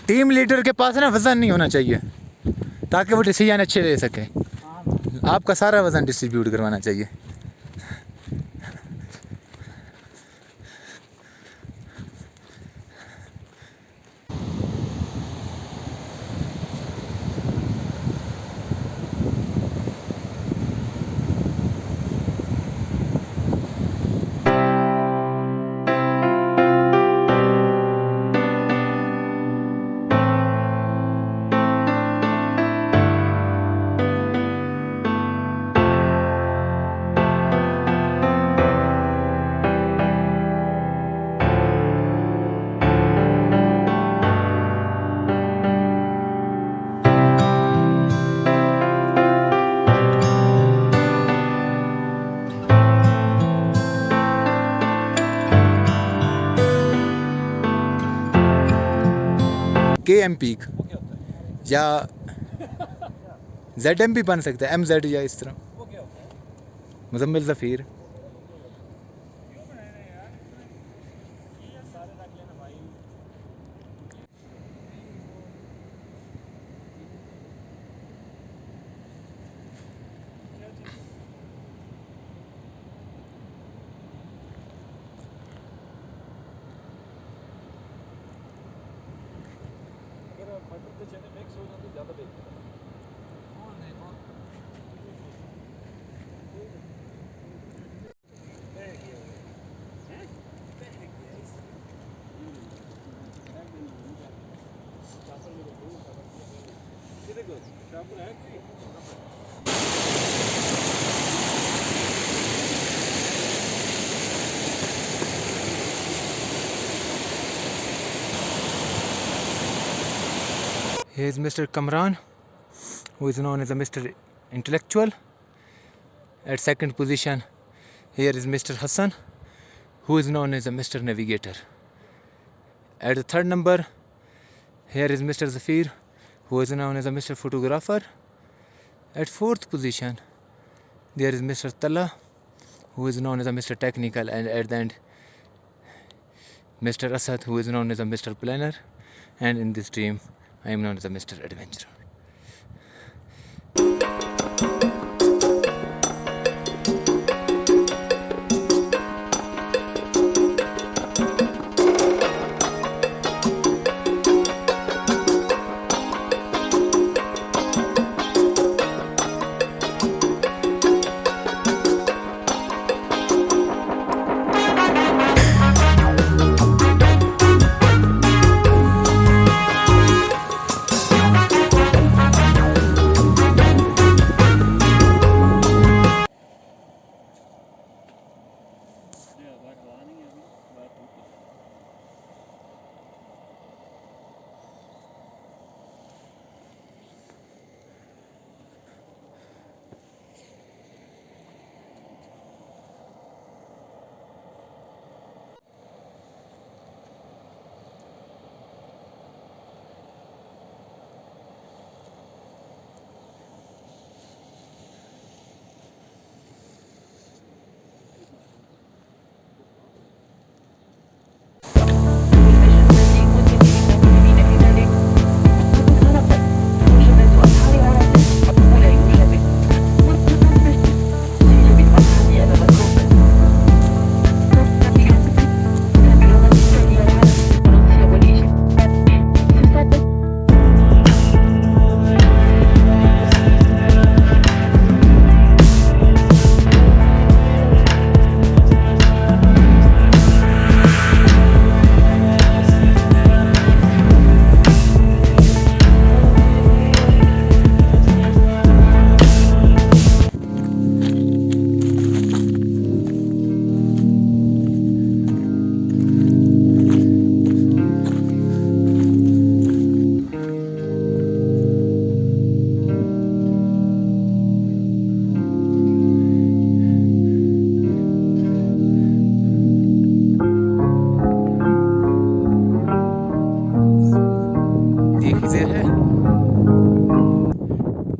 Team leader के पास ना वज़न नहीं होना चाहिए ताकि वो डिसीजन अच्छे ले सके। आपका सारा वज़न डिस्ट्रीब्यूट करवाना चाहिए। KM पीक या ZM भी बन सकता है, MZ या इस तरह। Muzammil ज़फ़ीर Here is Mr. Kamran, who is known as a Mr. Intellectual. At second position, here is Mr. Hassan, who is known as a Mr. Navigator. At the third number, here is Mr. Zafir, who is known as a Mr. Photographer. At fourth position, there is Mr. Talla, who is known as a Mr. Technical, and at the end, Mr. Asad, who is known as a Mr. Planner. And in this team, I am known as a Mr. Adventurer.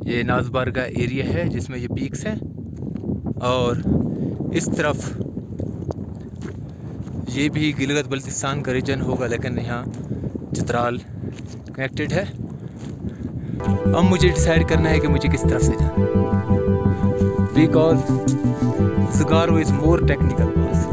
ये नाज़बार का area है जिसमें ये peaks हैं, और इस तरफ ये भी गिलगित बल्तिस्तान का रीजन होगा, लेकिन यहाँ चित्राल कनेक्टेड है। अब मुझे डिसाइड करना है कि मुझे किस तरफ से जाना, बिकॉज ज़गारो इज़ मोर टेक्निकल पास।